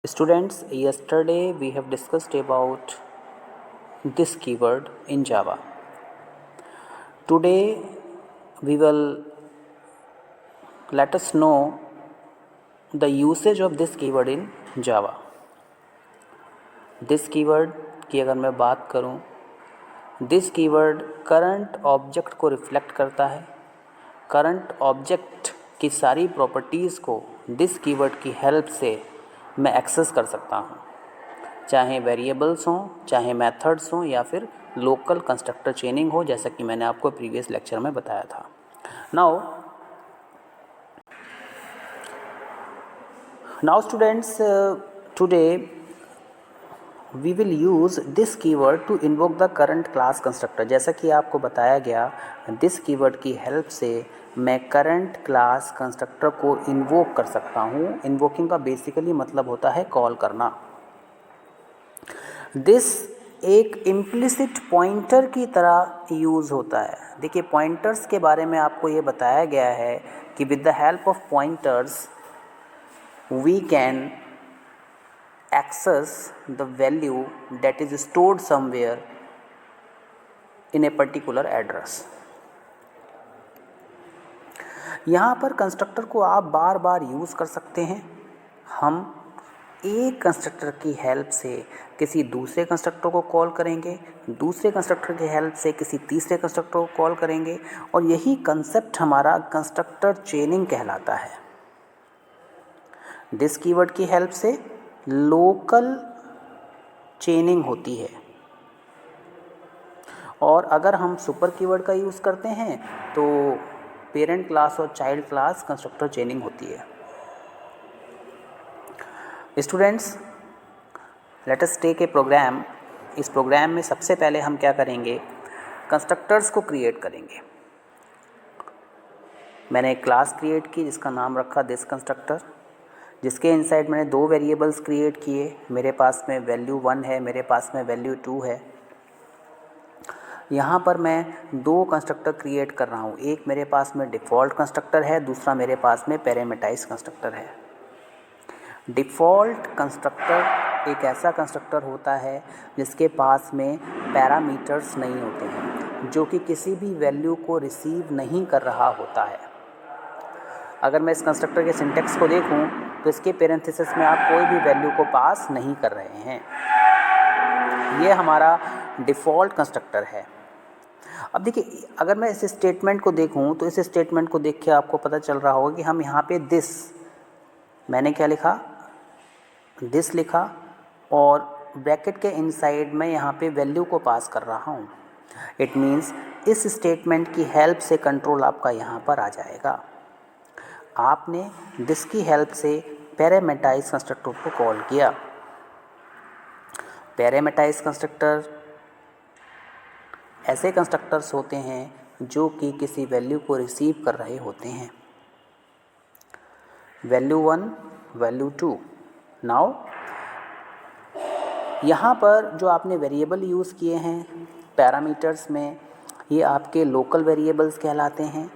Students, yesterday we have discussed about this keyword in Java. Today we will let us know the usage of this keyword in Java. This keyword की अगर मैं बात करूं, this keyword current object को reflect करता है। Current object की सारी प्रॉपर्टीज़ को दिस कीवर्ड की हेल्प से मैं एक्सेस कर सकता हूँ, चाहे वेरिएबल्स हों, चाहे मेथड्स हों, या फिर लोकल कंस्ट्रक्टर चेनिंग हो, जैसा कि मैंने आपको प्रीवियस लेक्चर में बताया था। Now students, today we will use this keyword to invoke the current class constructor. जैसा कि आपको बताया गया, दिस कीवर्ड की हेल्प से मैं करंट क्लास कंस्ट्रक्टर को इन्वोक कर सकता हूँ। इन्वोकिंग का बेसिकली मतलब होता है कॉल करना। दिस एक इम्प्लिसिट पॉइंटर की तरह यूज़ होता है। देखिए, पॉइंटर्स के बारे में आपको ये बताया गया है कि with the help of pointers we can access the value that is stored somewhere in a particular address। यहाँ पर कंस्ट्रक्टर को आप बार बार यूज़ कर सकते हैं। हम एक कंस्ट्रक्टर की हेल्प से किसी दूसरे कंस्ट्रक्टर को कॉल करेंगे, दूसरे कंस्ट्रक्टर की हेल्प से किसी तीसरे कंस्ट्रक्टर को कॉल करेंगे, और यही कंसेप्ट हमारा कंस्ट्रक्टर चेनिंग कहलाता है। दिस कीवर्ड की हेल्प से लोकल चेनिंग होती है, और अगर हम सुपर कीवर्ड का यूज़ करते हैं तो पेरेंट क्लास और चाइल्ड क्लास कंस्ट्रक्टर चेनिंग होती है। Students, let us take a program. इस प्रोग्राम में सबसे पहले हम क्या करेंगे, कंस्ट्रक्टर्स को क्रिएट करेंगे। मैंने एक क्लास क्रिएट की जिसका नाम रखा दिस कंस्ट्रक्टर, जिसके इनसाइड मैंने दो वेरिएबल्स क्रिएट किए। मेरे पास में वैल्यू 1 है, मेरे पास में वैल्यू 2 है। यहाँ पर मैं दो कंस्ट्रक्टर क्रिएट कर रहा हूँ। एक मेरे पास में डिफ़ॉल्ट कंस्ट्रक्टर है, दूसरा मेरे पास में पैरामीटराइज्ड कंस्ट्रक्टर है। डिफ़ॉल्ट कंस्ट्रक्टर एक ऐसा कंस्ट्रक्टर होता है जिसके पास में पैरामीटर्स नहीं होते हैं, जो कि किसी भी वैल्यू को रिसीव नहीं कर रहा होता है। अगर मैं इस कंस्ट्रक्टर के सिंटेक्स को देखूं तो इसके पेरेंथेसिस में आप कोई भी वैल्यू को पास नहीं कर रहे हैं। ये हमारा डिफ़ॉल्ट कंस्ट्रक्टर है। अब देखिए, अगर मैं इस स्टेटमेंट को देखूं तो इस स्टेटमेंट को देख के आपको पता चल रहा होगा कि हम यहाँ पे दिस, मैंने क्या लिखा, दिस लिखा, और ब्रैकेट के इनसाइड में यहाँ पे वैल्यू को पास कर रहा हूँ। इट मीन्स इस स्टेटमेंट की हेल्प से कंट्रोल आपका यहाँ पर आ जाएगा। आपने दिस की हेल्प से पैरामीटराइज्ड कंस्ट्रक्टर को कॉल किया। पैरामीटराइज्ड कंस्ट्रक्टर ऐसे कंस्ट्रक्टर्स होते हैं जो कि किसी वैल्यू को रिसीव कर रहे होते हैं। Value 1, value 2। नाउ यहाँ पर जो आपने वेरिएबल यूज़ किए हैं पैरामीटर्स में, ये आपके लोकल वेरिएबल्स कहलाते हैं,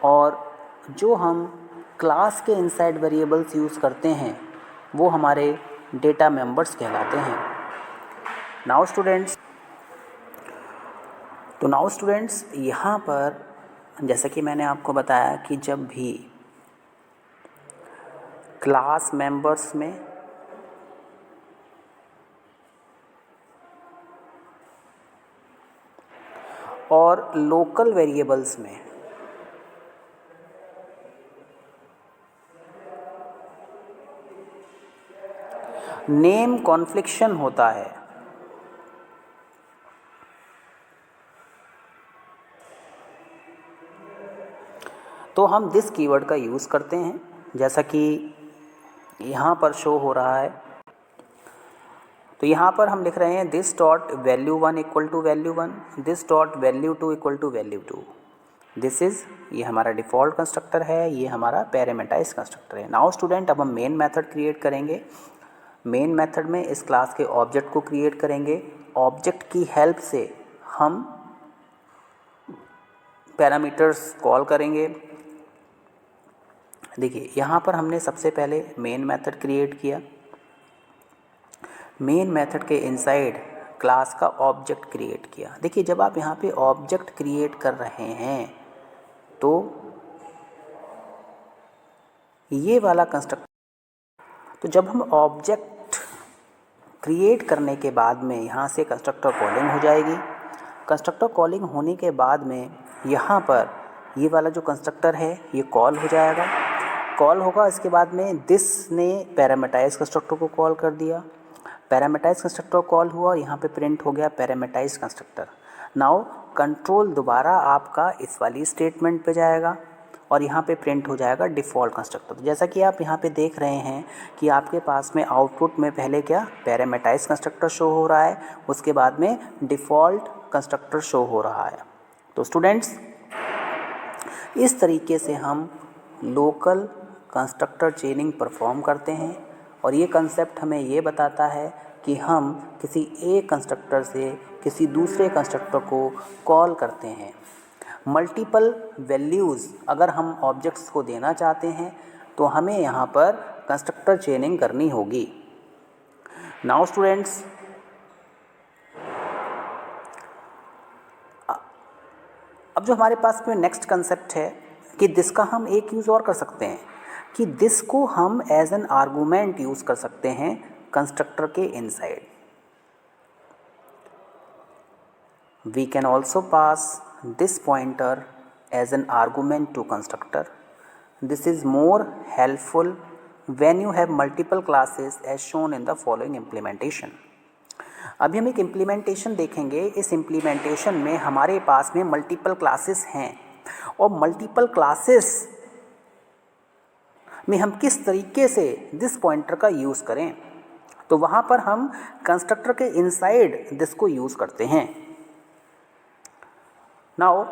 और जो हम क्लास के इनसाइड वेरिएबल्स यूज़ करते हैं वो हमारे डेटा मेंबर्स कहलाते हैं। नाउ स्टूडेंट्स, यहाँ पर जैसा कि मैंने आपको बताया कि जब भी क्लास मेंबर्स में और लोकल वेरिएबल्स में नेम कॉन्फ्लिक्शन होता है, तो हम दिस कीवर्ड का यूज़ करते हैं, जैसा कि यहाँ पर शो हो रहा है। तो यहाँ पर हम लिख रहे हैं this dot value 1 equal to value 1, this dot value 2 equal to value 2। This is, ये हमारा डिफ़ॉल्ट कंस्ट्रक्टर है, ये हमारा पैरामीटराइज्ड कंस्ट्रक्टर है। नाउ स्टूडेंट, अब हम मेन मेथड क्रिएट करेंगे। मेन मेथड में इस क्लास के ऑब्जेक्ट को क्रिएट करेंगे। ऑब्जेक्ट की हेल्प से हम पैरामीटर्स कॉल करेंगे। देखिए, यहाँ पर हमने सबसे पहले मेन मेथड क्रिएट किया। मेन मेथड के इनसाइड क्लास का ऑब्जेक्ट क्रिएट किया। देखिए जब आप यहाँ पे ऑब्जेक्ट क्रिएट कर रहे हैं तो ये वाला कंस्ट्रक्टर, तो जब हम ऑब्जेक्ट क्रिएट करने के बाद में यहाँ से कंस्ट्रक्टर कॉलिंग हो जाएगी। कंस्ट्रक्टर कॉलिंग होने के बाद में यहाँ पर ये वाला जो कंस्ट्रक्टर है ये कॉल हो जाएगा। कॉल होगा, इसके बाद में दिस ने पैरामीटाइज कंस्ट्रक्टर को कॉल कर दिया। पैरामीटाइज कंस्ट्रक्टर कॉल हुआ और यहाँ पे प्रिंट हो गया पैरामीटाइज कंस्ट्रक्टर। नाउ कंट्रोल दोबारा आपका इस वाली स्टेटमेंट पे जाएगा और यहाँ पे प्रिंट हो जाएगा डिफ़ॉल्ट कंस्ट्रक्टर। तो जैसा कि आप यहाँ पे देख रहे हैं कि आपके पास में आउटपुट में पहले क्या पैरामीटाइज कंस्ट्रक्टर शो हो रहा है, उसके बाद में डिफ़ॉल्ट कंस्ट्रक्टर शो हो रहा है। तो स्टूडेंट्स इस तरीके से हम लोकल कंस्ट्रक्टर चेनिंग परफॉर्म करते हैं और ये कंसेप्ट हमें ये बताता है कि हम किसी एक कंस्ट्रक्टर से किसी दूसरे कंस्ट्रक्टर को कॉल करते हैं। मल्टीपल वैल्यूज़ अगर हम ऑब्जेक्ट्स को देना चाहते हैं तो हमें यहाँ पर कंस्ट्रक्टर चेनिंग करनी होगी। नाउ स्टूडेंट्स अब जो हमारे पास में नेक्स्ट कंसेप्ट है कि दिस का हम एक यूज़ और कर सकते हैं कि दिस को हम एज एन आर्गूमेंट यूज़ कर सकते हैं कंस्ट्रक्टर के inside. We can also pass this pointer as an argument to constructor. This is more helpful when you have multiple classes as shown in the following implementation. अभी हम एक implementation देखेंगे। इस implementation में हमारे पास में मल्टीपल क्लासेस हैं और मल्टीपल क्लासेस में हम किस तरीके से दिस पॉइंटर का यूज़ करें, तो वहाँ पर हम कंस्ट्रक्टर के इनसाइड दिस को यूज़ करते हैं। नाउ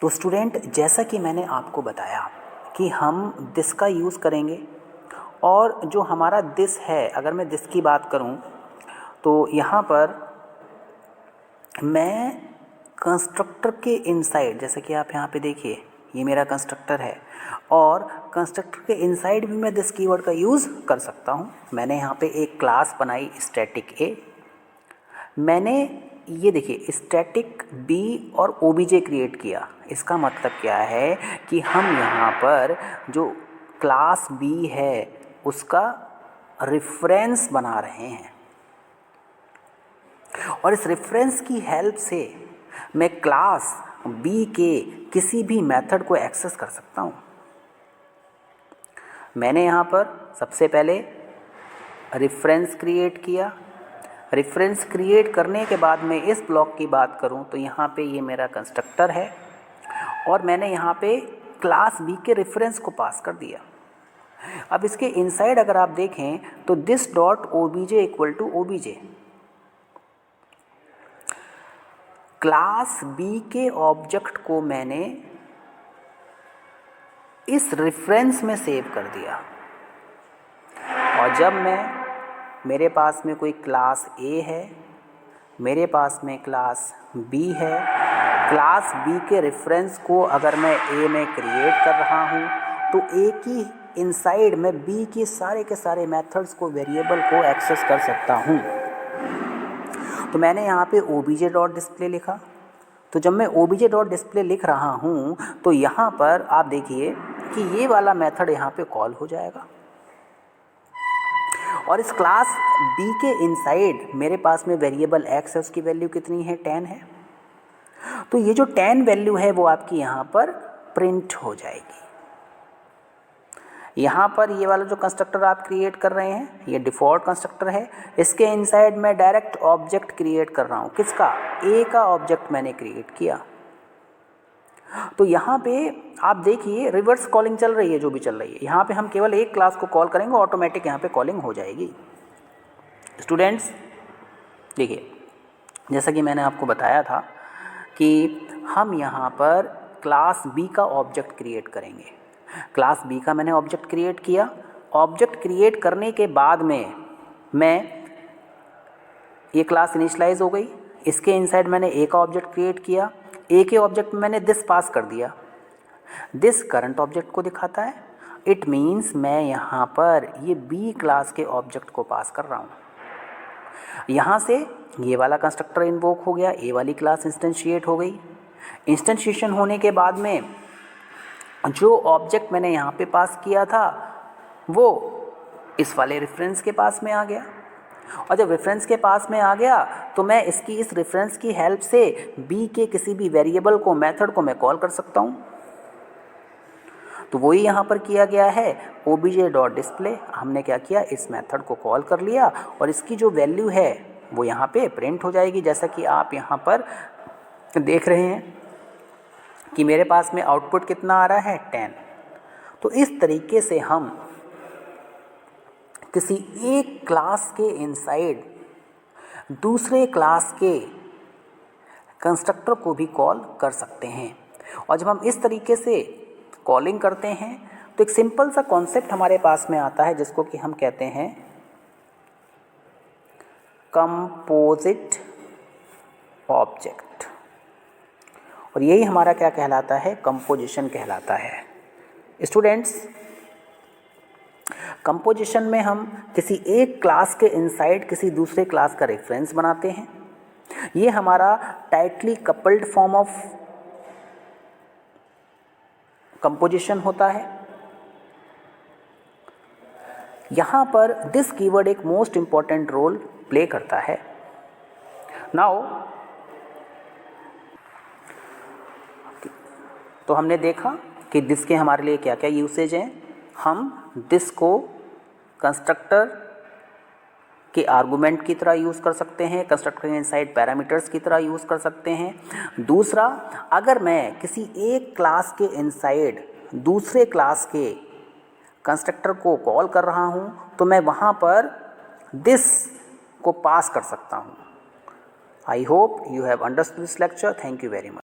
तो स्टूडेंट जैसा कि मैंने आपको बताया कि हम दिस का यूज़ करेंगे और जो हमारा दिस है, अगर मैं दिस की बात करूं तो यहाँ पर मैं कंस्ट्रक्टर के इनसाइड, जैसे कि आप यहाँ पे देखिए ये मेरा कंस्ट्रक्टर है और कंस्ट्रक्टर के इनसाइड भी मैं दिस कीवर्ड का यूज़ कर सकता हूँ। मैंने यहाँ पे एक क्लास बनाई स्टैटिक ए, मैंने ये देखिए स्टैटिक बी और ओबीजे क्रिएट किया। इसका मतलब क्या है कि हम यहाँ पर जो क्लास बी है उसका रेफरेंस बना रहे हैं और इस रेफरेंस की हेल्प से मैं क्लास बी के किसी भी मेथड को एक्सेस कर सकता हूँ। मैंने यहाँ पर सबसे पहले रेफरेंस क्रिएट किया। रेफरेंस क्रिएट करने के बाद में इस ब्लॉक की बात करूं तो यहाँ पे ये मेरा कंस्ट्रक्टर है और मैंने यहाँ पे क्लास बी के रेफरेंस को पास कर दिया। अब इसके इनसाइड अगर आप देखें तो this dot OBJ equal to OBJ, class B के ऑब्जेक्ट को मैंने इस रेफरेंस में सेव कर दिया और जब मेरे पास में कोई क्लास ए है, मेरे पास में क्लास बी है, क्लास बी के रेफरेंस को अगर मैं ए में क्रिएट कर रहा हूँ तो ए की इनसाइड मैं बी की सारे के सारे मेथड्स को, वेरिएबल को एक्सेस कर सकता हूँ। तो मैंने यहाँ पे ओबीजे डॉट डिस्प्ले लिखा। तो जब मैं ओबीजे डॉट डिस्प्ले लिख रहा हूँ तो यहाँ पर आप देखिए कि ये वाला मेथड यहाँ पे कॉल हो जाएगा और इस क्लास बी के इनसाइड मेरे पास में वेरिएबल एक्स है, उसकी वैल्यू कितनी है, 10 है। तो ये जो 10 वैल्यू है वो आपकी यहाँ पर प्रिंट हो जाएगी। यहाँ पर ये वाला जो कंस्ट्रक्टर आप क्रिएट कर रहे हैं ये डिफ़ॉल्ट कंस्ट्रक्टर है। इसके इनसाइड मैं डायरेक्ट ऑब्जेक्ट क्रिएट कर रहा हूँ। किसका? ए का ऑब्जेक्ट मैंने क्रिएट किया। तो यहाँ पे आप देखिए रिवर्स कॉलिंग चल रही है, जो भी चल रही है। यहाँ पे हम केवल एक क्लास को कॉल करेंगे, ऑटोमेटिक यहाँ पे कॉलिंग हो जाएगी। स्टूडेंट्स देखिए जैसा कि मैंने आपको बताया था कि हम यहाँ पर क्लास बी का ऑब्जेक्ट क्रिएट करेंगे। क्लास बी का मैंने ऑब्जेक्ट क्रिएट किया। ऑब्जेक्ट क्रिएट करने के बाद में मैं ये क्लास इनिशियलाइज हो गई। इसके इनसाइड मैंने ए का ऑब्जेक्ट क्रिएट किया। ए के ऑब्जेक्ट में मैंने दिस पास कर दिया। दिस करंट ऑब्जेक्ट को दिखाता है। इट मीन्स मैं यहाँ पर ये बी क्लास के ऑब्जेक्ट को पास कर रहा हूँ। यहाँ से ये वाला कंस्ट्रक्टर इन्वोक हो गया, ए वाली क्लास इंस्टेंशिएट हो गई। इंस्टेंशिएशन होने के बाद में जो ऑब्जेक्ट मैंने यहाँ पे पास किया था वो इस वाले रेफरेंस के पास में आ गया, और जब रेफरेंस के पास में आ गया तो मैं इस रेफरेंस की हेल्प से बी के किसी भी वेरिएबल को, मेथड को मैं कॉल कर सकता हूँ। तो वही यहाँ पर किया गया है, obj.display। हमने क्या किया, इस मेथड को कॉल कर लिया और इसकी जो वैल्यू है वो यहाँ पे प्रिंट हो जाएगी, जैसा कि आप यहाँ पर देख रहे हैं कि मेरे पास में आउटपुट कितना आ रहा है, 10। तो इस तरीके से हम किसी एक क्लास के इनसाइड दूसरे क्लास के कंस्ट्रक्टर को भी कॉल कर सकते हैं। और जब हम इस तरीके से कॉलिंग करते हैं तो एक सिंपल सा कॉन्सेप्ट हमारे पास में आता है जिसको कि हम कहते हैं कंपोजिट ऑब्जेक्ट, और यही हमारा क्या कहलाता है, कंपोजिशन कहलाता है। स्टूडेंट्स, कंपोजिशन में हम किसी एक क्लास के इनसाइड किसी दूसरे क्लास का रेफरेंस बनाते हैं। ये हमारा tightly coupled form of composition होता है। यहाँ पर दिस कीवर्ड एक मोस्ट इंपॉर्टेंट रोल प्ले करता है। नाउ तो हमने देखा कि दिस के हमारे लिए क्या क्या यूसेज हैं। हम दिस को कंस्ट्रक्टर के आर्गुमेंट की तरह यूज़ कर सकते हैं, कंस्ट्रक्टर के इनसाइड पैरामीटर्स की तरह यूज़ कर सकते हैं। दूसरा, अगर मैं किसी एक क्लास के इनसाइड दूसरे क्लास के कंस्ट्रक्टर को कॉल कर रहा हूं तो मैं वहां पर दिस को पास कर सकता हूं। I hope you have understood this lecture. Thank you very much.